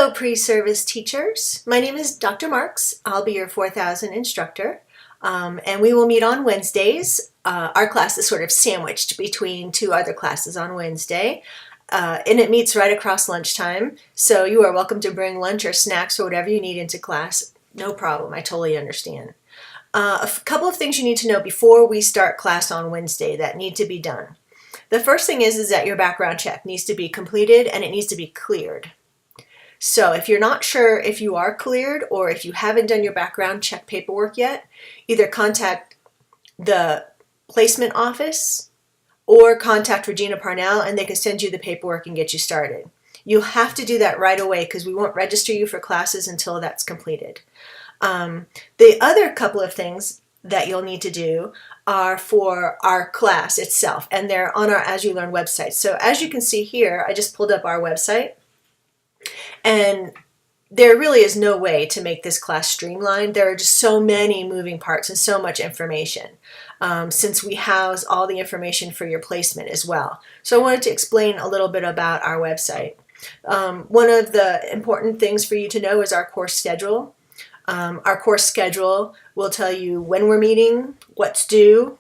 Hello, pre-service teachers. My name is Dr. Marks. I'll be your 4000 instructor, and we will meet on Wednesdays. Our class is sort of sandwiched between two other classes on Wednesday, and it meets right across lunchtime, so you are welcome to bring lunch or snacks or whatever you need into class. No problem, I totally understand. A couple of things you need to know before we start class on Wednesday that need to be done. The first thing is that your background check needs to be completed and it needs to be cleared. So if you're not sure if you are cleared or if you haven't done your background check paperwork yet, either contact the placement office or contact Regina Parnell and they can send you the paperwork and get you started. You'll have to do that right away because we won't register you for classes until that's completed. The other couple of things that you'll need to do are for our class itself, and they're on our As You Learn website. So as you can see here, I just pulled up our website. And there really is no way to make this class streamlined. There are just so many moving parts and so much information since we house all the information for your placement as well. So I wanted to explain a little bit about our website. One of the important things for you to know is our course schedule. Our course schedule will tell you when we're meeting, what's due,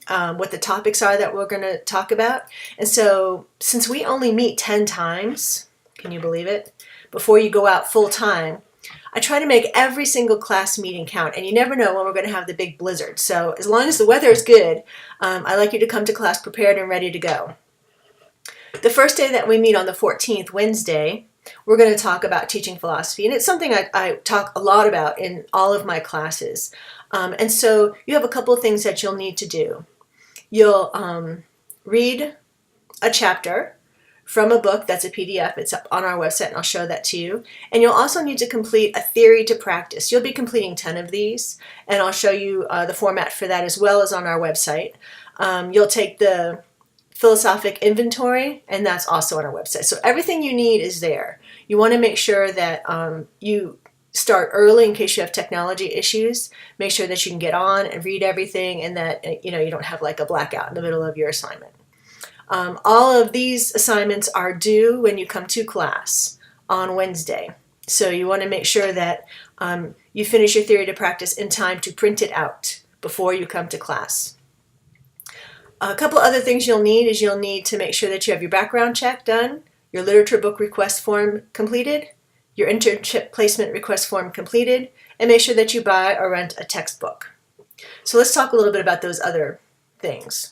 what the topics are that we're going to talk about. And so since we only meet 10 times, can you believe it? Before you go out full time, I try to make every single class meeting count, and you never know when we're going to have the big blizzard. So as long as the weather is good, I like you to come to class prepared and ready to go. The first day that we meet on the 14th, Wednesday, we're going to talk about teaching philosophy, and it's something I talk a lot about in all of my classes. And so you have a couple of things that you'll need to do. You'll read a chapter from a book that's a PDF. It's up on our website, and I'll show that to you. And you'll also need to complete a theory to practice. You'll be completing 10 of these, and I'll show you the format for that as well as on our website. You'll take the philosophic inventory, and that's also on our website. So everything you need is there. You want to make sure that you start early in case you have technology issues. Make sure that you can get on and read everything, and that you don't have like a blackout in the middle of your assignment. All of these assignments are due when you come to class on Wednesday. So you want to make sure that you finish your theory to practice in time to print it out before you come to class. A couple other things you'll need is you'll need to make sure that you have your background check done, your literature book request form completed, your internship placement request form completed, and make sure that you buy or rent a textbook. So let's talk a little bit about those other things.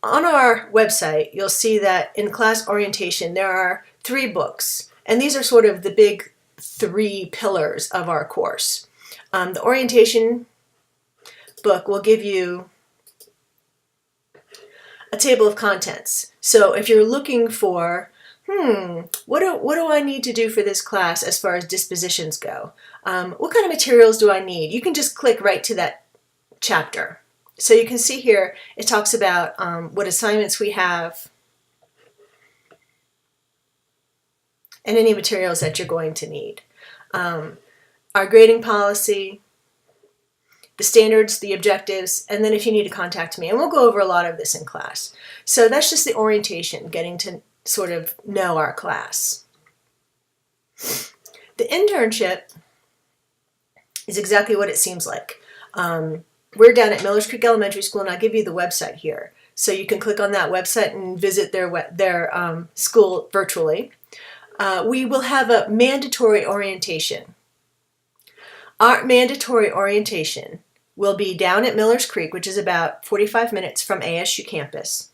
On our website, you'll see that in class orientation, there are 3 books, and these are sort of the big 3 pillars of our course. The orientation book will give you a table of contents. So if you're looking for, what do I need to do for this class as far as dispositions go? What kind of materials do I need? You can just click right to that chapter. So you can see here, it talks about what assignments we have and any materials that you're going to need. Our grading policy, the standards, the objectives, and then if you need to contact me. And we'll go over a lot of this in class. So that's just the orientation, getting to sort of know our class. The internship is exactly what it seems like. We're down at Millers Creek Elementary School, and I'll give you the website here. So you can click on that website and visit their school virtually. We will have a mandatory orientation. Our mandatory orientation will be down at Millers Creek, which is about 45 minutes from ASU campus.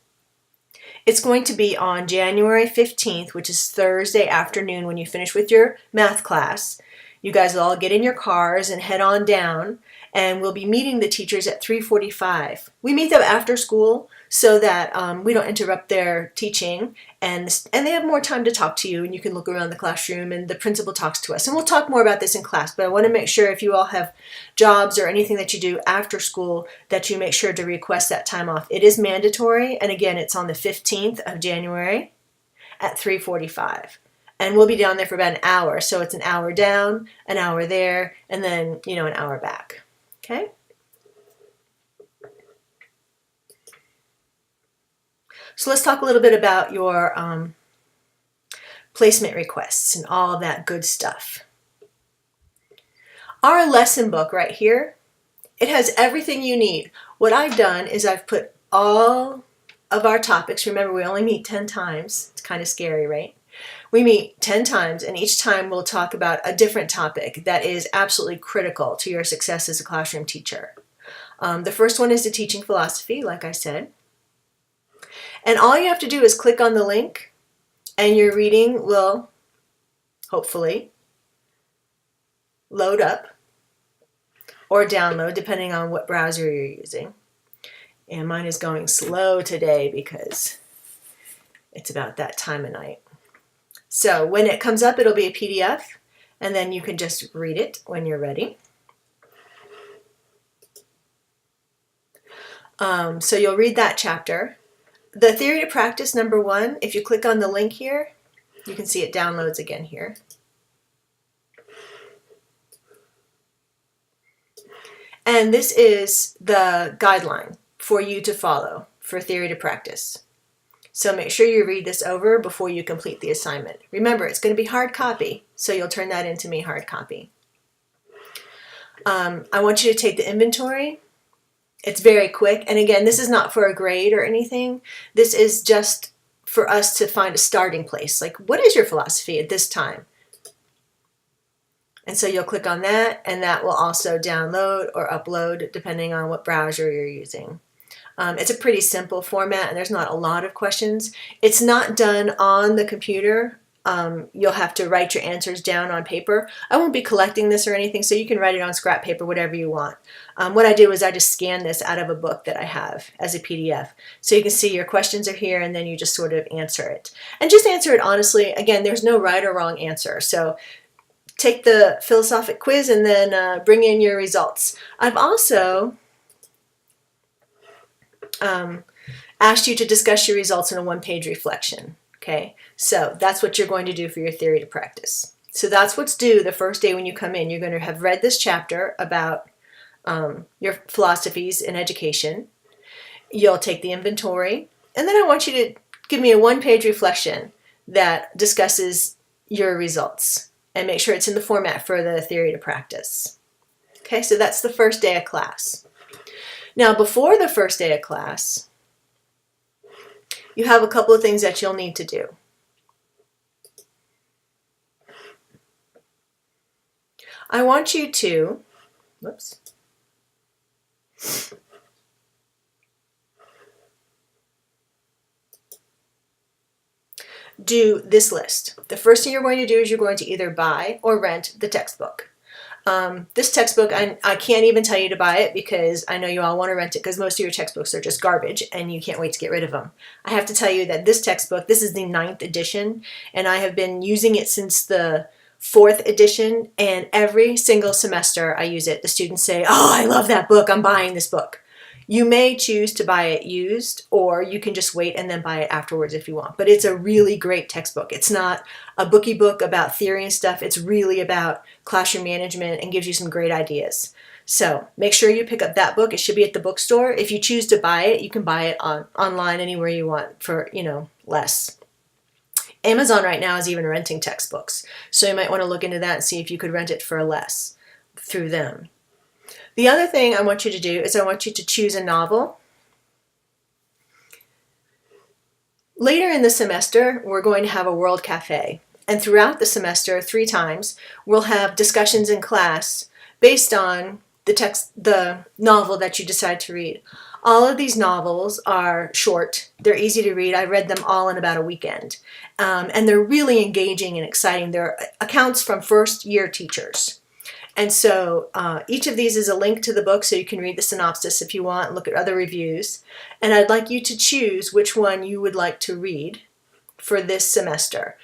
It's going to be on January 15th, which is Thursday afternoon when you finish with your math class. You guys will all get in your cars and head on down, and we'll be meeting the teachers at 3:45. We meet them after school so that we don't interrupt their teaching, and they have more time to talk to you, and you can look around the classroom, and the principal talks to us. And we'll talk more about this in class, but I want to make sure if you all have jobs or anything that you do after school that you make sure to request that time off. It is mandatory, and again, it's on the 15th of January at 3:45. And we'll be down there for about an hour, so it's an hour down, an hour there, and then, an hour back. Okay? So let's talk a little bit about your placement requests and all of that good stuff. Our lesson book right here, it has everything you need. What I've done is I've put all of our topics. Remember, we only meet 10 times. It's kind of scary, right? We meet 10 times, and each time we'll talk about a different topic that is absolutely critical to your success as a classroom teacher. The first one is the teaching philosophy, like I said. And all you have to do is click on the link, and your reading will hopefully load up or download, depending on what browser you're using. And mine is going slow today because it's about that time of night. So when it comes up, it'll be a PDF, and then you can just read it when you're ready. So you'll read that chapter. The theory to practice number 1, if you click on the link here, you can see it downloads again here. And this is the guideline for you to follow for theory to practice. So make sure you read this over before you complete the assignment. Remember, it's going to be hard copy, so you'll turn that into me hard copy. I want you to take the inventory. It's very quick. And again, this is not for a grade or anything. This is just for us to find a starting place. Like, what is your philosophy at this time? And so you'll click on that, and that will also download or upload depending on what browser you're using. It's a pretty simple format, and there's not a lot of questions. It's not done on the computer. You'll have to write your answers down on paper. I won't be collecting this or anything, so you can write it on scrap paper, whatever you want. What I did was I just scanned this out of a book that I have as a PDF. So you can see your questions are here, and then you just sort of answer it. And just answer it honestly. Again, there's no right or wrong answer. So take the philosophic quiz and then bring in your results. I've also asked you to discuss your results in a one-page reflection. Okay, so that's what you're going to do for your theory to practice. So that's what's due the first day when you come in. You're going to have read this chapter about your philosophies in education. You'll take the inventory, and then I want you to give me a one-page reflection that discusses your results, and make sure it's in the format for the theory to practice. Okay, so that's the first day of class. Now, before the first day of class, you have a couple of things that you'll need to do. I want you to, do this list. The first thing you're going to do is you're going to either buy or rent the textbook. This textbook, I can't even tell you to buy it because I know you all want to rent it because most of your textbooks are just garbage and you can't wait to get rid of them. I have to tell you that this textbook, this is the 9th edition, and I have been using it since the 4th edition, and every single semester I use it. The students say, "Oh, I love that book, I'm buying this book." You may choose to buy it used, or you can just wait and then buy it afterwards if you want. But it's a really great textbook. It's not a booky book about theory and stuff. It's really about classroom management and gives you some great ideas. So make sure you pick up that book. It should be at the bookstore. If you choose to buy it, you can buy it online anywhere you want for, less. Amazon right now is even renting textbooks. So you might want to look into that and see if you could rent it for less through them. The other thing I want you to do is I want you to choose a novel. Later in the semester, we're going to have a World Cafe. And throughout the semester, 3 times, we'll have discussions in class based on the novel that you decide to read. All of these novels are short. They're easy to read. I read them all in about a weekend. And they're really engaging and exciting. They're accounts from first-year teachers. And so each of these is a link to the book, so you can read the synopsis if you want and look at other reviews. And I'd like you to choose which one you would like to read for this semester.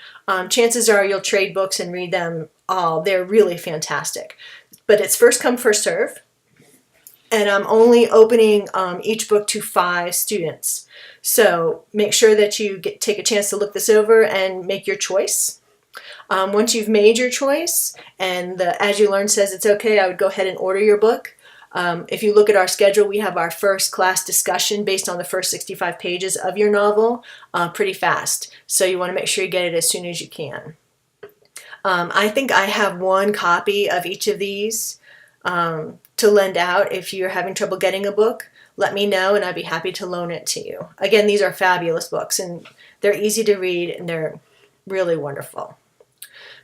Chances are you'll trade books and read them all. They're really fantastic. But it's first come, first serve. And I'm only opening each book to 5 students. So make sure that you take a chance to look this over and make your choice. Once you've made your choice and the As You Learn says it's okay, I would go ahead and order your book. If you look at our schedule, we have our first class discussion based on the first 65 pages of your novel pretty fast. So you want to make sure you get it as soon as you can. I think I have one copy of each of these to lend out. If you're having trouble getting a book, let me know and I'd be happy to loan it to you. Again, these are fabulous books and they're easy to read and they're really wonderful.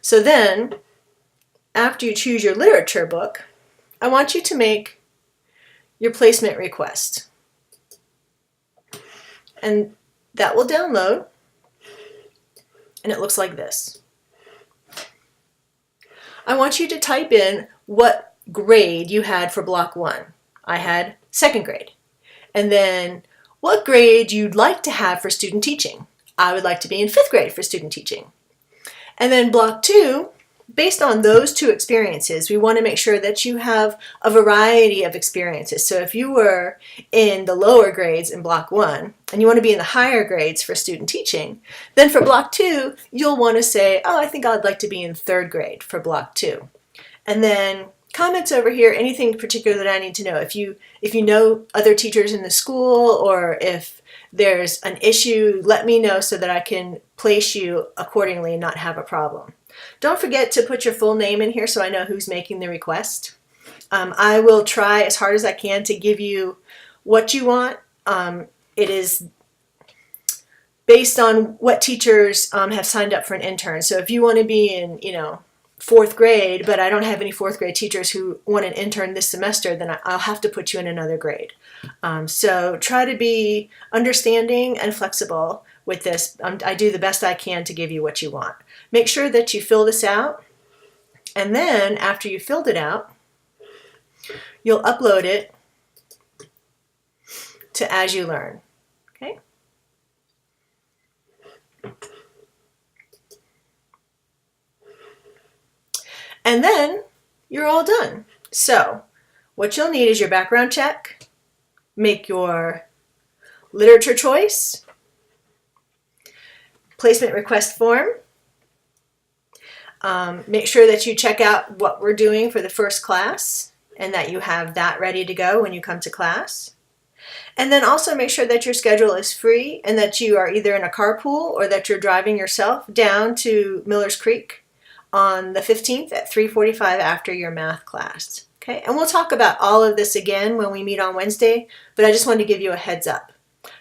So then, after you choose your literature book, I want you to make your placement request. And that will download, and it looks like this. I want you to type in what grade you had for block 1. I had 2nd grade. And then what grade you'd like to have for student teaching. I would like to be in 5th grade for student teaching. And then block 2, based on those 2 experiences, we want to make sure that you have a variety of experiences. So if you were in the lower grades in block 1 and you want to be in the higher grades for student teaching, then for block 2, you'll want to say, oh, I think I'd like to be in 3rd grade for block 2. And then comments over here, anything particular that I need to know. If you know other teachers in the school or if there's an issue, let me know so that I can place you accordingly and not have a problem. Don't forget to put your full name in here so I know who's making the request. I will try as hard as I can to give you what you want. It is based on what teachers have signed up for an intern. So if you want to be in, 4th grade, but I don't have any 4th grade teachers who want an intern this semester, then I'll have to put you in another grade. So try to be understanding and flexible with this. I do the best I can to give you what you want. Make sure that you fill this out, and then after you filled it out, you'll upload it to As You Learn. Okay? And then you're all done. So what you'll need is your background check, make your literature choice, placement request form, make sure that you check out what we're doing for the first class and that you have that ready to go when you come to class. And then also make sure that your schedule is free and that you are either in a carpool or that you're driving yourself down to Millers Creek on the 15th at 3:45 after your math class. Okay, and we'll talk about all of this again when we meet on Wednesday, but I just wanted to give you a heads up.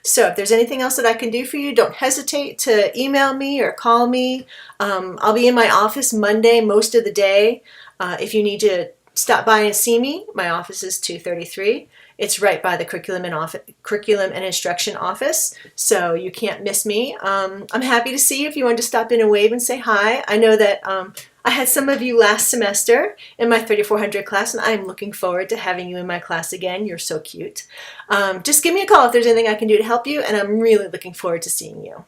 So if there's anything else that I can do for you, don't hesitate to email me or call me. I'll be in my office Monday most of the day. If you need to stop by and see me, my office is 233. It's right by the curriculum and instruction office, so you can't miss me. I'm happy to see you if you want to stop in and wave and say hi. I know that I had some of you last semester in my 3400 class, and I'm looking forward to having you in my class again. You're so cute. Just give me a call if there's anything I can do to help you, and I'm really looking forward to seeing you.